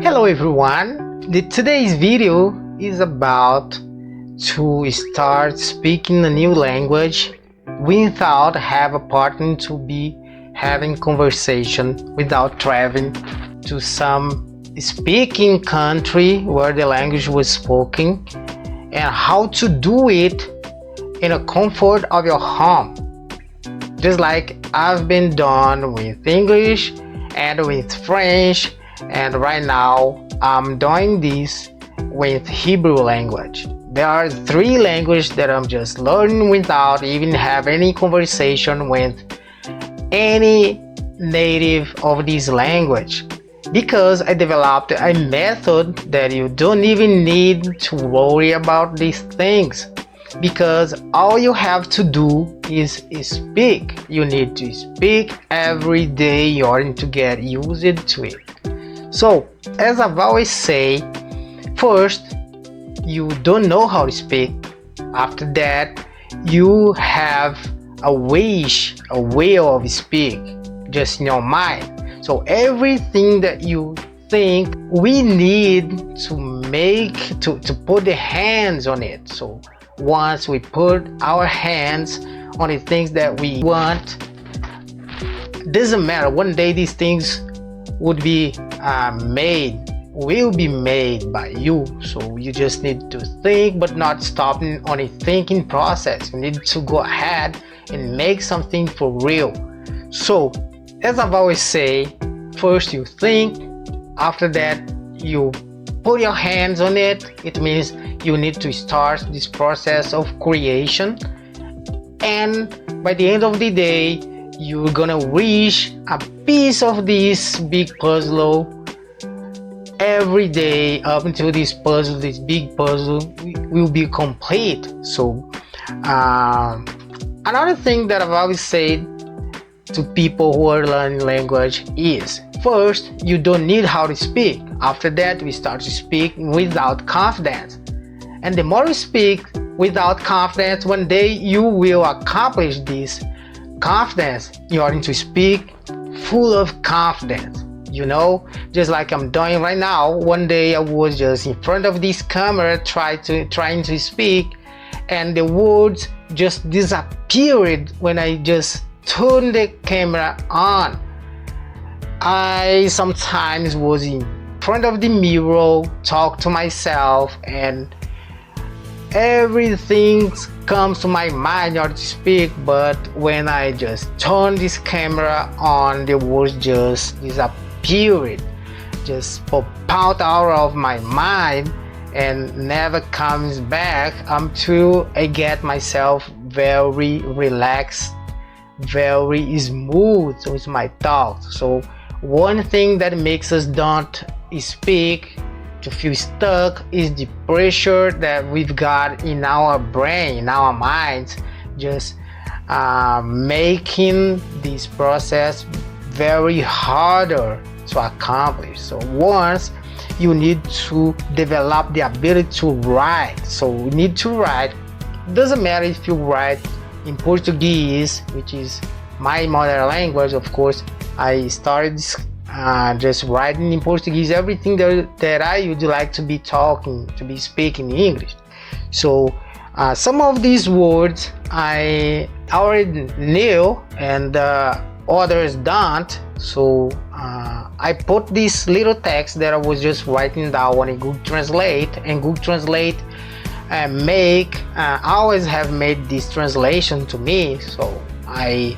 Hello everyone, today's video is about to start speaking a new language without have a partner, to be having conversation without traveling to some speaking country where the language was spoken, and how to do it in the comfort of your home, just like I've been done with English and with French, and right now I'm doing this with Hebrew language. There are three languages that I'm just learning without even have any conversation with any native of this language, because I developed a method that you don't even need to worry about these things, because all you have to do is speak. You need to speak every day in order to get used to it. So, as I've always say, first, you don't know how to speak. After that, you have a wish, a will of speak, just in your mind. So everything that you think, we need to make, to put the hands on it. So once we put our hands on the things that we want, doesn't matter, one day these things would be will be made by you. So you just need to think, but not stopping on a thinking process. You need to go ahead and make something for real. So as I've always say, first you think, after that you put your hands on it. It means you need to start this process of creation, and by the end of the day you're gonna reach a piece of this big puzzle. Every day up until this big puzzle will be complete. So another thing that I've always said to people who are learning language is, first, you don't need how to speak. After that, we start to speak without confidence, and the more you speak without confidence, one day you will accomplish this confidence in order to speak full of confidence. You know, just like I'm doing right now. One day I was just in front of this camera trying to speak, and the words just disappeared when I just turned the camera on. I sometimes was in front of the mirror, talk to myself, and everything comes to my mind in order to speak, but when I just turn this camera on, the words just disappeared, just pop out of my mind and never comes back until I get myself very relaxed, very smooth with my thoughts. So one thing that makes us don't speak, to feel stuck, is the pressure that we've got in our brain, in our minds, just making this process very harder to accomplish. So once you need to develop the ability to write. So we need to write. Doesn't matter if you write in Portuguese, which is my mother language. Of course, I started just writing in Portuguese everything that I would like to be speaking English. So some of these words I already knew, and others don't. So I put this little text that I was just writing down on a Google Translate, and Google Translate always have made this translation to me. So I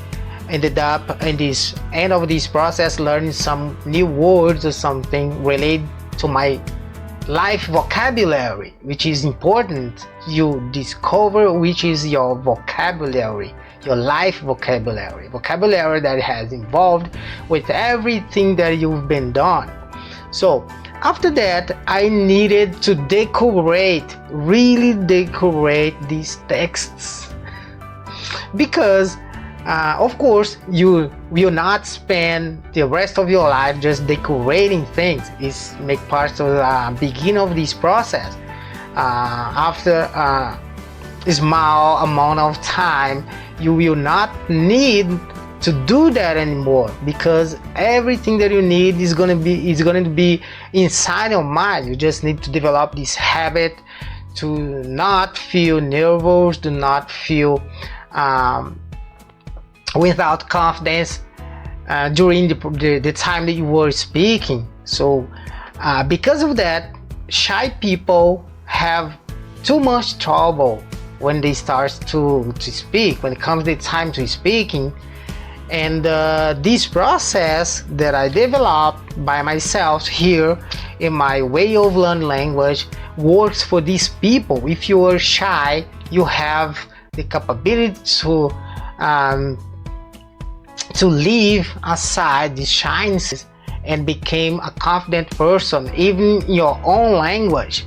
ended up in this end of this process learning some new words or something related to my life vocabulary, which is important. You discover which is your vocabulary, your life vocabulary that has involved with everything that you've been done. So after that, I needed to really decorate these texts, because of course you will not spend the rest of your life just decorating things. It's make part of the beginning of this process. After a small amount of time, you will not need to do that anymore, because everything that you need is going to be inside your mind. You just need to develop this habit to not feel nervous, to not feel without confidence during the time that you were speaking. So because of that, shy people have too much trouble when they start to speak, when it comes to the time to speaking. And this process that I developed by myself here in my way of learning language works for these people. If you are shy, you have the capability to leave aside the shyness and become a confident person, even in your own language.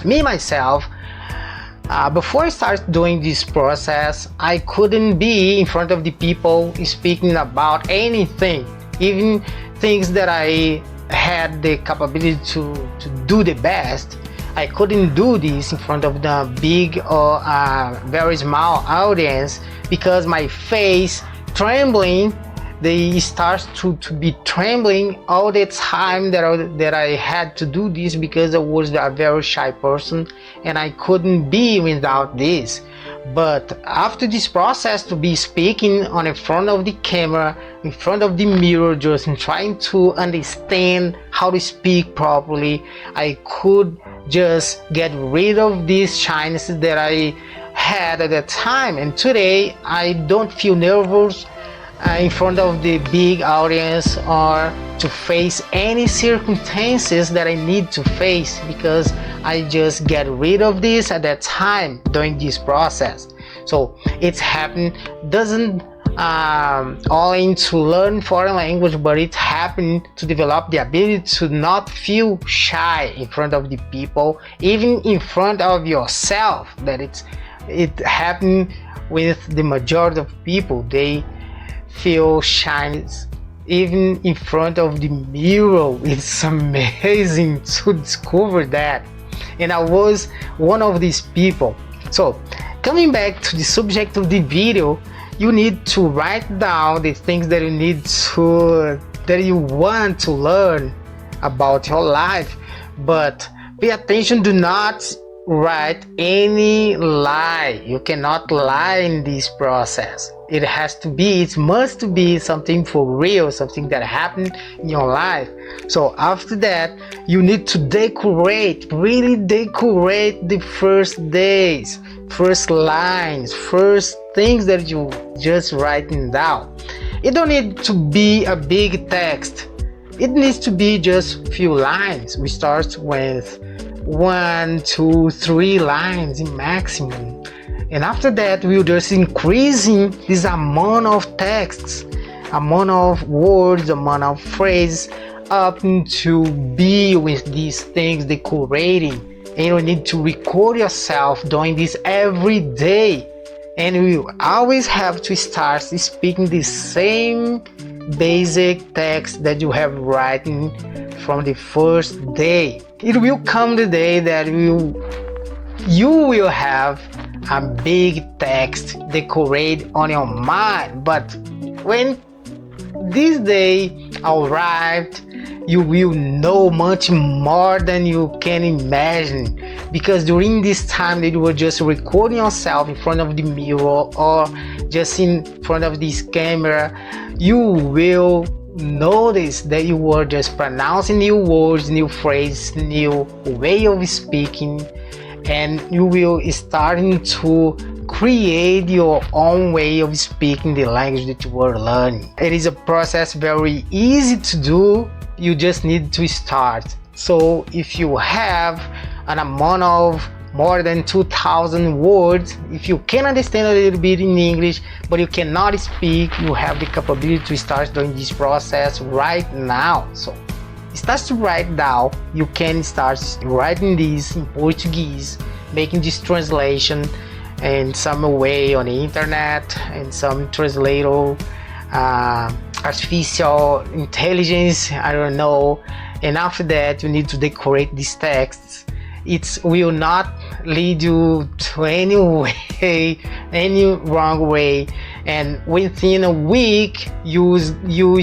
Me myself, before I started doing this process, I couldn't be in front of the people speaking about anything, even things that I had the capability to do the best. I couldn't do this in front of the big or very small audience, because my face trembling, they start to be trembling all the time that I had to do this, because I was a very shy person and I couldn't be without this. But after this process, to be speaking on the front of the camera, in front of the mirror, just trying to understand how to speak properly, I could just get rid of this shyness that I had at that time. And today I don't feel nervous in front of the big audience or to face any circumstances that I need to face, because I just get rid of this at that time during this process. So it's happened, doesn't only to learn foreign language, but it happened to develop the ability to not feel shy in front of the people, even in front of yourself. That it happened with the majority of people. They feel shyness even in front of the mirror. It's amazing to discover that, and I was one of these people. So coming back to the subject of the video, you need to write down the things that you want to learn about your life, but pay attention. Do not write any lie. You cannot lie in this process. It must be something for real, something that happened in your life. So after that, you need to really decorate the first days, first lines, first things that you just writing down. It don't need to be a big text. It needs to be just few lines. We start with 1, 2, 3 lines in maximum, and after that we'll just increasing this amount of texts, amount of words, amount of phrases, up to be with these things decorating. And you need to record yourself doing this every day, and you always have to start speaking the same basic text that you have written from the first day. It will come the day that you will have a big text decorate on your mind. But when this day arrived, you will know much more than you can imagine, because during this time that you were just recording yourself in front of the mirror or just in front of this camera, you will notice that you were just pronouncing new words, new phrases, new way of speaking, and you will starting to create your own way of speaking the language that you were learning. It is a process very easy to do. You just need to start. So if you have an amount of more than 2,000 words, if you can understand a little bit in English but you cannot speak, you have the capability to start doing this process right now. So start to write down. You can start writing this in Portuguese, making this translation in some way on the internet, and some translator, artificial intelligence, I don't know. And after that, you need to decorate these texts. It will not lead you to any wrong way. and within a week you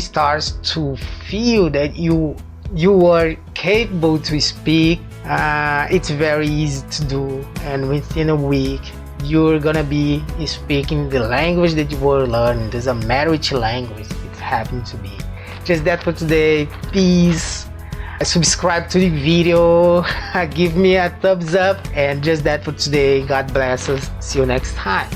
start to feel that you are capable to speak. It's very easy to do, and within a week you're gonna be speaking the language that you were learning. It doesn't matter which language it happened to be. Just that for today. Peace. Subscribe to the video, give me a thumbs up, and just that for today. God bless us. See you next time.